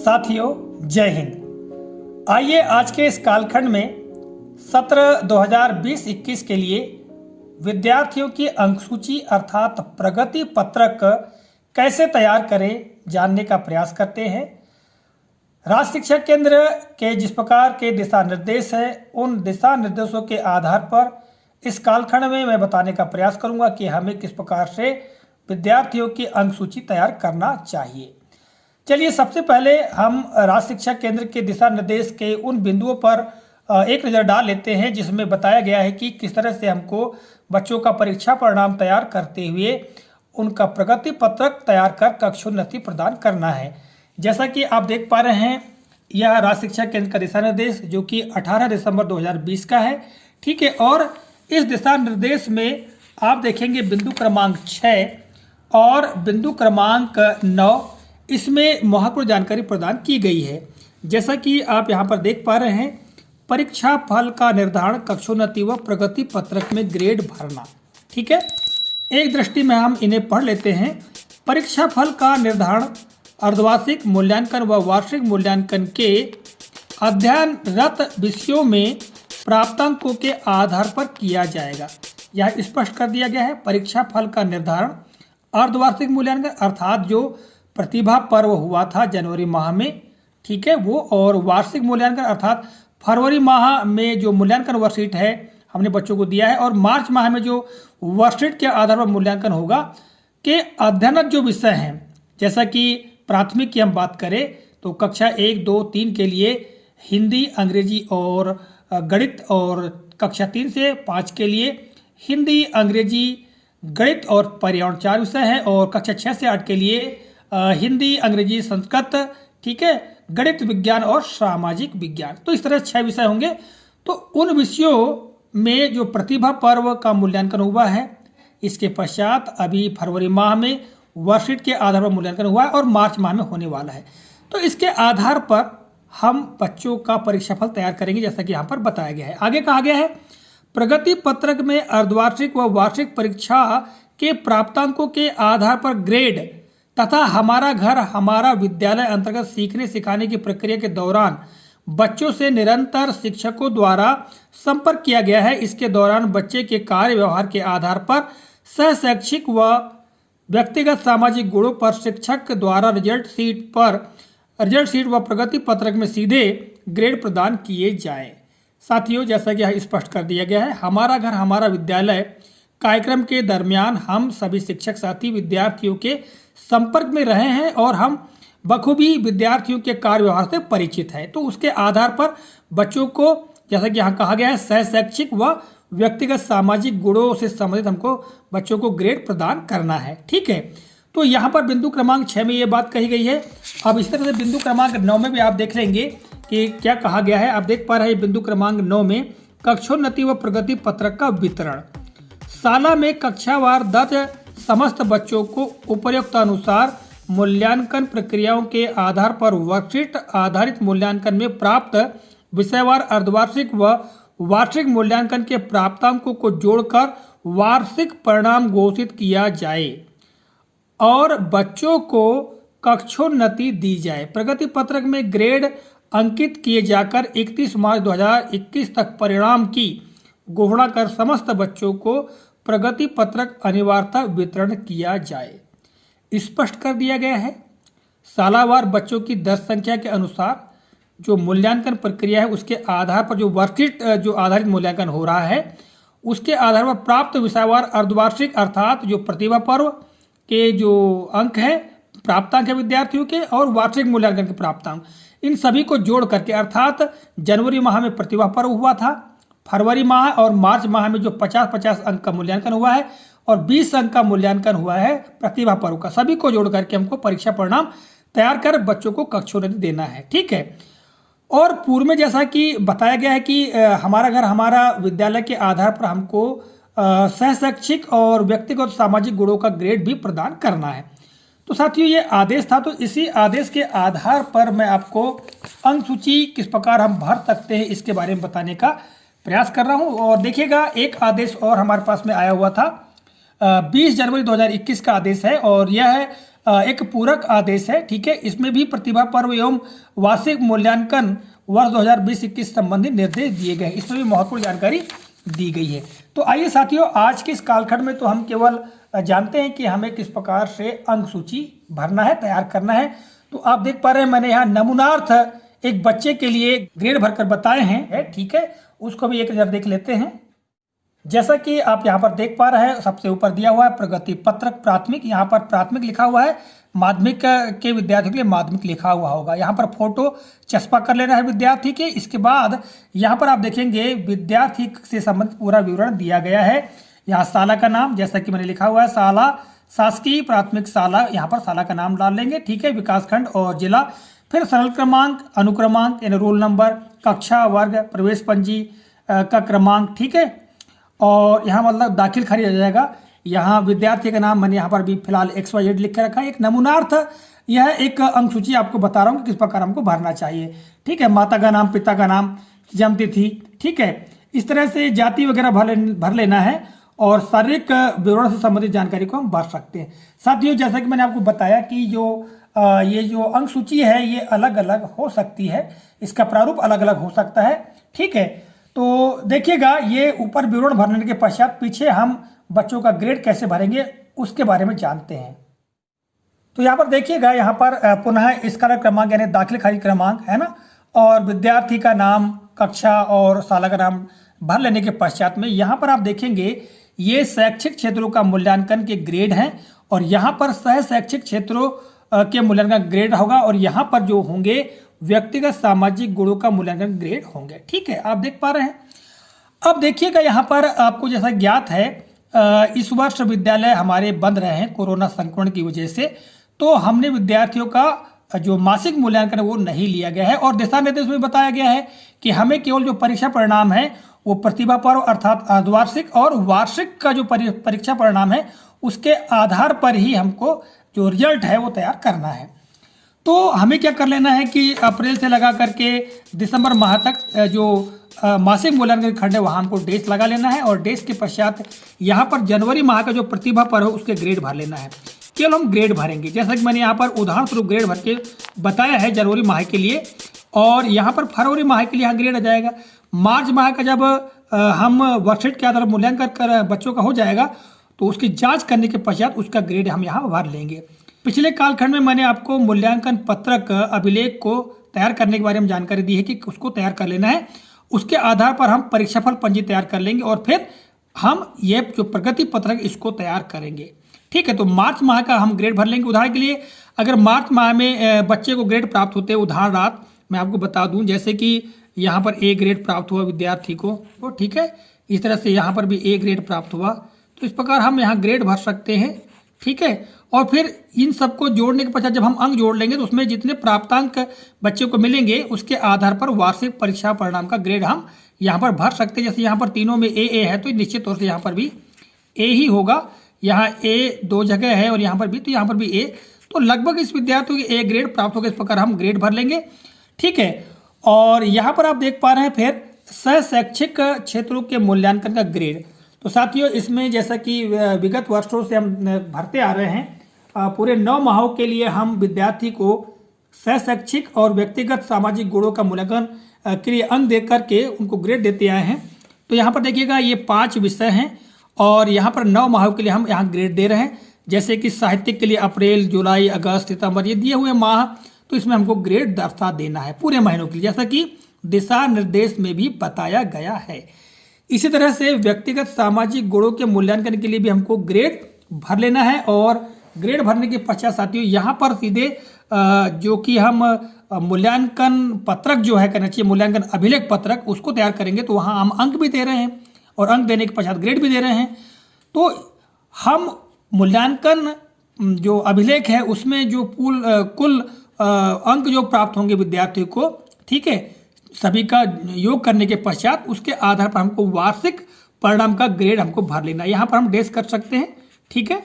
साथियों, जय हिंद। आइए आज के इस कालखंड में सत्र 2020-21 के लिए विद्यार्थियों की अंकसूची अर्थात प्रगति पत्रक कैसे तैयार करें जानने का प्रयास करते हैं। राज्य शिक्षा केंद्र के जिस प्रकार के दिशा निर्देश हैं, उन दिशा निर्देशों के आधार पर इस कालखंड में मैं बताने का प्रयास करूंगा कि हमें किस प्रकार से विद्यार्थियों की अंकसूची तैयार करना चाहिए। चलिए, सबसे पहले हम राज्य शिक्षा केंद्र के दिशा निर्देश के उन बिंदुओं पर एक नज़र डाल लेते हैं जिसमें बताया गया है कि किस तरह से हमको बच्चों का परीक्षा परिणाम तैयार करते हुए उनका प्रगति पत्रक तैयार कर कक्षोन्नति प्रदान करना है। जैसा कि आप देख पा रहे हैं, यह राज्य शिक्षा केंद्र का दिशा निर्देश जो कि 18 दिसंबर 2020 का है। ठीक है, और इस दिशा निर्देश में आप देखेंगे बिंदु क्रमांक 6 और बिंदु क्रमांक 9, इसमें महत्वपूर्ण जानकारी प्रदान की गई है। जैसा कि आप यहाँ पर देख पा रहे हैं, परीक्षा फल का निर्धारण, कक्षोन्नति व प्रगति पत्रक में ग्रेड भरना। ठीक है, एक दृष्टि में हम इन्हें पढ़ लेते हैं। परीक्षा फल का निर्धारण अर्धवार्षिक मूल्यांकन व वार्षिक मूल्यांकन के अध्ययनरत विषयों में प्राप्तांकों के आधार पर किया जाएगा। यह स्पष्ट कर दिया गया है। परीक्षा फल का निर्धारण अर्धवार्षिक मूल्यांकन अर्थात जो प्रतिभा पर्व हुआ था जनवरी माह में, ठीक है, वो, और वार्षिक मूल्यांकन अर्थात फरवरी माह में जो मूल्यांकन वर्कशीट है हमने बच्चों को दिया है, और मार्च माह में जो वर्कशीट के आधार पर मूल्यांकन होगा के अध्ययनरत जो विषय हैं, जैसा कि प्राथमिक की हम बात करें तो कक्षा 1, 2, 3 के लिए हिंदी, अंग्रेजी और गणित, और कक्षा 3 से 5 के लिए हिंदी, अंग्रेजी, गणित और पर्यावरण 4 विषय हैं, और कक्षा 6 से 8 के लिए हिंदी, अंग्रेजी, संस्कृत, ठीक है, गणित, विज्ञान और सामाजिक विज्ञान। तो इस तरह 6 विषय होंगे। तो उन विषयों में जो प्रतिभा पर्व का मूल्यांकन हुआ है, इसके पश्चात अभी फरवरी माह में वर्कशीट के आधार पर मूल्यांकन हुआ है और मार्च माह में होने वाला है। तो इसके आधार पर हम बच्चों का परीक्षाफल तैयार करेंगे, जैसा कि यहाँ पर बताया गया है। आगे कहा गया है, प्रगति पत्रक में अर्धवार्षिक व वार्षिक परीक्षा के प्राप्तांकों के आधार पर ग्रेड तथा हमारा घर हमारा विद्यालय अंतर्गत सीखने सिखाने की प्रक्रिया के दौरान बच्चों से निरंतर शिक्षकों द्वारा संपर्क किया गया है। इसके दौरान बच्चे के कार्य व्यवहार के आधार पर सह शैक्षिक व व्यक्तिगत सामाजिक गुणों पर शिक्षक द्वारा रिजल्ट शीट व प्रगति पत्रक में सीधे ग्रेड प्रदान किए जाएं। साथियों, जैसा कि यह स्पष्ट कर दिया गया है, हमारा घर हमारा विद्यालय कार्यक्रम के दरमियान हम सभी शिक्षक साथी विद्यार्थियों के संपर्क में रहे हैं और हम बखूबी विद्यार्थियों के कार्य व्यवहार से परिचित हैं। तो उसके आधार पर बच्चों को, जैसा कि यहाँ कहा गया है, सह शैक्षिक व व्यक्तिगत सामाजिक गुणों से संबंधित हमको बच्चों को ग्रेड प्रदान करना है। ठीक है, तो यहाँ पर बिंदु क्रमांक 6 में ये बात कही गई है। अब इस तरह से बिंदु क्रमांक 9 में भी आप देख लेंगे कि क्या कहा गया है। आप देख पा रहे हैं बिंदु क्रमांक 9 में कक्षोन्नति व प्रगति पत्रक का वितरण। शाला में कक्षावार दर्ज समस्त बच्चों को उपर्युक्त अनुसार मूल्यांकन प्रक्रियाओं के आधार पर वर्कशीट आधारित मूल्यांकन में प्राप्त विषयवार अर्धवार्षिक व वार्षिक मूल्यांकन के प्राप्तांकों को जोड़कर वार्षिक परिणाम घोषित किया जाए और बच्चों को कक्षोन्नति दी जाए। प्रगति पत्रक में ग्रेड अंकित किए जाकर 31 मार्च 2021 तक परिणाम की घोषणा कर समस्त बच्चों को प्रगति पत्रक अनिवार्यता वितरण किया जाए। स्पष्ट कर दिया गया है, सालावार बच्चों की दर्ज संख्या के अनुसार जो मूल्यांकन प्रक्रिया है उसके आधार पर जो वर्कशीट जो आधारित मूल्यांकन हो रहा है उसके आधार पर प्राप्त विषयवार अर्धवार्षिक अर्थात जो प्रतिभा पर्व के जो अंक है, प्राप्तांक है विद्यार्थियों के, और वार्षिक मूल्यांकन के प्राप्तांक, इन सभी को जोड़ करके अर्थात जनवरी माह में प्रतिभा पर्व हुआ था, फरवरी माह और मार्च माह में जो 50-50 अंक का मूल्यांकन हुआ है और 20 अंक का मूल्यांकन हुआ है प्रतिभा पर्व का, सभी को जोड़ करके हमको परीक्षा परिणाम तैयार कर बच्चों को कक्षोन्नति देना है। ठीक है, और पूर्व में जैसा कि बताया गया है कि हमारा घर हमारा विद्यालय के आधार पर हमको सह शैक्षिक और व्यक्तिगत सामाजिक गुणों का ग्रेड भी प्रदान करना है। तो साथियों, ये आदेश था। तो इसी आदेश के आधार पर मैं आपको अंक सूची किस प्रकार हम भर सकते हैं इसके बारे में बताने का प्रयास कर रहा हूं। और देखिएगा, एक आदेश और हमारे पास में आया हुआ था 20 जनवरी 2021 का आदेश है, और यह है एक पूरक आदेश है। ठीक है, इसमें भी प्रतिभा पर्व एवं वार्षिक मूल्यांकन वर्ष 2020-21 संबंधी निर्देश दिए गए, इसमें भी महत्वपूर्ण जानकारी दी गई है। तो आइए साथियों, आज के इस कालखंड में तो हम केवल जानते हैं कि हमें किस प्रकार से अंक सूची भरना है, तैयार करना है। तो आप देख पा रहे हैं मैंने यहाँ नमूनार्थ एक बच्चे के लिए ग्रेड भरकर बताए हैं। ठीक है, उसको भी एक नजर देख लेते हैं। जैसा कि आप यहाँ पर देख पा रहे हैं, सबसे ऊपर दिया हुआ है प्रगति पत्रक प्राथमिक, यहाँ पर प्राथमिक लिखा हुआ है, माध्यमिक के विद्यार्थियों के लिए माध्यमिक लिखा हुआ होगा। यहाँ पर फोटो चस्पा कर लेना है विद्यार्थी के। इसके बाद यहाँ पर आप देखेंगे विद्यार्थी से संबंधित पूरा विवरण दिया गया है। यहाँ शाला का नाम, जैसा कि मैंने लिखा हुआ है शाला शासकीय प्राथमिक शाला, यहाँ पर शाला का नाम डाल लेंगे। ठीक है, विकासखंड और जिला, फिर सरल क्रमांक, अनुक्रमांक यानी रोल नंबर, कक्षा, वर्ग, प्रवेश पंजी का क्रमांक। ठीक है, और यहाँ मतलब दाखिल खारिज हो जाएगा। यहाँ विद्यार्थी का नाम मैंने यहाँ पर भी फिलहाल XYZ लिख के रखा है। एक नमूनार्थ यह एक अंक सूची आपको बता रहा हूँ कि किस प्रकार हमको भरना चाहिए। ठीक है, माता का नाम, पिता का नाम, जन्मतिथि। ठीक है, इस तरह से जाति वगैरह भर लेना है और शारीरिक विवरण से संबंधित जानकारी को हम भर सकते हैं। साथियों, जैसा कि मैंने आपको बताया कि ये जो अंक सूची है ये अलग अलग हो सकती है, इसका प्रारूप अलग अलग हो सकता है। ठीक है, तो देखिएगा ये ऊपर विवरण भरने के पश्चात पीछे हम बच्चों का ग्रेड कैसे भरेंगे उसके बारे में जानते हैं। तो यहाँ पर देखिएगा, यहाँ पर पुनः स्कॉलर क्रमांक यानी दाखिल खारिज क्रमांक है ना, और विद्यार्थी का नाम, कक्षा और शाला का नाम भर लेने के पश्चात में यहाँ पर आप देखेंगे ये शैक्षिक क्षेत्रों का मूल्यांकन के ग्रेड हैं और यहाँ पर सह शैक्षिक क्षेत्रों के मूल्यांकन ग्रेड होगा और यहाँ पर जो होंगे व्यक्तिगत सामाजिक गुणों का मूल्यांकन ग्रेड होंगे। ठीक है, आप देख पा रहे हैं। अब देखिएगा यहाँ पर आपको जैसा ज्ञात है इस वर्ष विद्यालय हमारे बंद रहे हैं कोरोना संक्रमण की वजह से, तो हमने विद्यार्थियों का जो मासिक मूल्यांकन है वो नहीं लिया गया है और दिशा निर्देश में बताया गया है कि हमें केवल जो परीक्षा परिणाम है वो प्रतिभा पर्व अर्थात अर्धवार्षिक और वार्षिक का जो परीक्षा परिणाम है उसके आधार पर ही हमको जो रिजल्ट है वो तैयार करना है। तो हमें क्या कर लेना है कि अप्रैल से लगा करके दिसंबर माह तक जो मासिक मूल्यांकन खंड है वहाँ हमको डेट लगा लेना है और डेट के पश्चात यहाँ पर जनवरी माह का जो प्रतिभा पर्व है उसके ग्रेड भर लेना है। केवल हम ग्रेड भरेंगे, जैसा कि मैंने यहाँ पर उदाहरण स्वरूप ग्रेड भर के बताया है जनवरी माह के लिए, और यहाँ पर फरवरी माह के लिए यहाँ ग्रेड आ जाएगा। मार्च माह का जब हम वर्कशीट के आधार पर मूल्यांकन कर बच्चों का हो जाएगा तो उसकी जांच करने के पश्चात उसका ग्रेड हम यहाँ भर लेंगे। पिछले कालखंड में मैंने आपको मूल्यांकन पत्रक अभिलेख को तैयार करने के बारे में जानकारी दी है कि उसको तैयार कर लेना है। उसके आधार पर हम परीक्षाफल पंजी तैयार कर लेंगे और फिर हम ये जो प्रगति पत्रक इसको तैयार करेंगे। ठीक है, तो मार्च माह का हम ग्रेड भर लेंगे। उदाहरण के लिए अगर मार्च माह में बच्चे को ग्रेड प्राप्त होते हैं, उदाहरण रात मैं आपको बता दूं, जैसे कि यहाँ पर A ग्रेड प्राप्त हुआ विद्यार्थी को, तो ठीक है, इस तरह से यहाँ पर भी A ग्रेड प्राप्त हुआ, तो इस प्रकार हम यहाँ ग्रेड भर सकते हैं। ठीक है, और फिर इन सबको जोड़ने के पश्चात जब हम अंक जोड़ लेंगे तो उसमें जितने प्राप्तांक बच्चे को मिलेंगे उसके आधार पर वार्षिक परीक्षा परिणाम का ग्रेड हम यहाँ पर भर सकते हैं। जैसे यहाँ पर तीनों में A है तो निश्चित तौर से यहाँ पर भी A ही होगा। यहाँ A दो जगह है और यहाँ पर भी, तो यहाँ पर भी A, तो लगभग इस विद्यार्थी को A ग्रेड प्राप्त होगा। इस प्रकार हम ग्रेड भर लेंगे। ठीक है, और यहाँ पर आप देख पा रहे हैं फिर सह शैक्षिक क्षेत्रों के मूल्यांकन का ग्रेड। तो साथियों, इसमें जैसा कि विगत वर्षों से हम भरते आ रहे हैं, पूरे 9 माहों के लिए हम विद्यार्थी को सह शैक्षिक और व्यक्तिगत सामाजिक गुणों का मूल्यांकन के लिए अंक दे करके उनको ग्रेड देते आए हैं। तो यहाँ पर देखिएगा ये 5 विषय हैं और यहाँ पर 9 माहों के लिए हम यहाँ ग्रेड दे रहे हैं। जैसे कि साहित्यिक के लिए अप्रैल, जुलाई, अगस्त, सितंबर, ये दिए हुए माह, तो इसमें हमको ग्रेड दर्शा देना है पूरे महीनों के लिए, जैसा कि दिशा निर्देश में भी बताया गया है। इसी तरह से व्यक्तिगत सामाजिक गुणों के मूल्यांकन के लिए भी हमको ग्रेड भर लेना है और ग्रेड भरने के पश्चात साथियों यहाँ पर सीधे जो कि हम मूल्यांकन पत्रक जो है कहना चाहिए, मूल्यांकन अभिलेख पत्रक, उसको तैयार करेंगे। तो वहाँ हम अंक भी दे रहे हैं और अंक देने के पश्चात ग्रेड भी दे रहे हैं। तो हम मूल्यांकन जो अभिलेख है उसमें जो कुल अंक जो प्राप्त होंगे विद्यार्थियों को, ठीक है, सभी का योग करने के पश्चात उसके आधार पर हमको वार्षिक परिणाम का ग्रेड हमको भर लेना है। यहाँ पर हम डेस कर सकते हैं। ठीक है,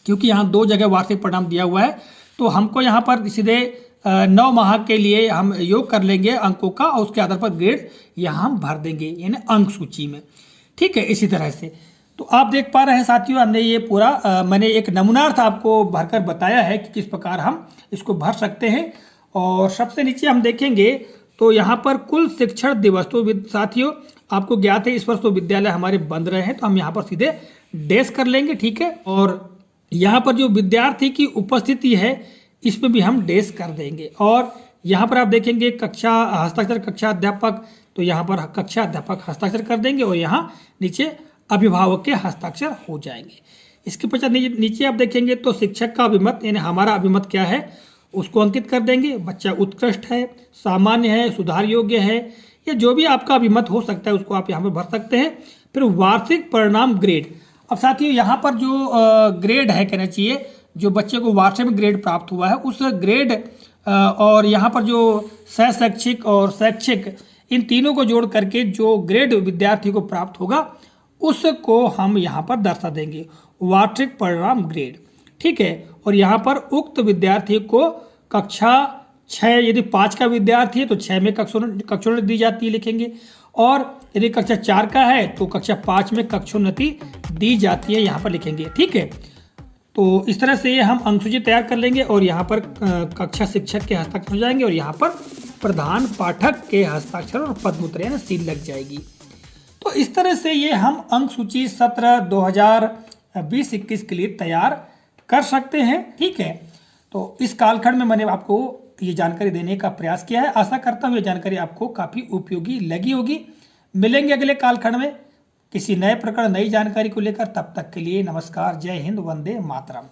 क्योंकि यहाँ 2 जगह वार्षिक परिणाम दिया हुआ है, तो हमको यहाँ पर सीधे 9 माह के लिए हम योग कर लेंगे अंकों का और उसके आधार पर ग्रेड यहाँ हम भर देंगे यानी अंक सूची में। ठीक है, इसी तरह से तो आप देख पा रहे हैं साथियों, हमने ये पूरा मैंने एक नमूनार्थ आपको भरकर बताया है कि किस प्रकार हम इसको भर सकते हैं। और सबसे नीचे हम देखेंगे तो यहाँ पर कुल शिक्षण दिवस, तो साथियों आपको ज्ञात है इस वर्ष तो विद्यालय हमारे बंद रहे हैं, तो हम यहाँ पर सीधे डैश कर लेंगे, ठीक है। और यहाँ पर जो विद्यार्थी की उपस्थिति है इसमें भी हम डैश कर देंगे। और यहाँ पर आप देखेंगे कक्षा हस्ताक्षर कक्षा अध्यापक, तो यहाँ पर कक्षा अध्यापक हस्ताक्षर कर देंगे और यहाँ नीचे अभिभावक के हस्ताक्षर हो जाएंगे। इसके पश्चात नीचे आप देखेंगे तो शिक्षक का अभिमत, यानी हमारा अभिमत क्या है उसको अंकित कर देंगे। बच्चा उत्कृष्ट है, सामान्य है, सुधार योग्य है, या जो भी आपका अभिमत हो सकता है उसको आप यहाँ पर भर सकते हैं। फिर वार्षिक परिणाम ग्रेड। अब साथियों यहाँ पर जो ग्रेड है, कहना चाहिए जो बच्चे को वार्षिक में ग्रेड प्राप्त हुआ है उस ग्रेड और यहाँ पर जो शैक्षिक और शैक्षिक इन तीनों को जोड़ करके जो ग्रेड विद्यार्थी को प्राप्त होगा उसको हम यहाँ पर दर्शा देंगे, वार्षिक परिणाम ग्रेड, ठीक है। और यहाँ पर उक्त विद्यार्थी को कक्षा 6, यदि 5 का विद्यार्थी है तो 6 में कक्षोन्नति दी जाती है, लिखेंगे। और यदि कक्षा 4 का है तो कक्षा 5 में कक्षोन्नति दी जाती है, यहाँ पर लिखेंगे, ठीक है। तो इस तरह से हम अंकसूची तैयार कर लेंगे और यहाँ पर कक्षा शिक्षक के हस्ताक्षर हो जाएंगे और यहाँ पर प्रधान पाठक के हस्ताक्षर और पदमुद्रा यानी सील लग जाएगी। तो इस तरह से ये हम अंकसूची सत्र 2020-21 के लिए तैयार कर सकते हैं, ठीक है। तो इस कालखंड में मैंने आपको ये जानकारी देने का प्रयास किया है। आशा करता हूँ ये जानकारी आपको काफ़ी उपयोगी लगी होगी। मिलेंगे अगले कालखंड में किसी नए प्रकार नई जानकारी को लेकर। तब तक के लिए नमस्कार, जय हिंद, वंदे मातरम।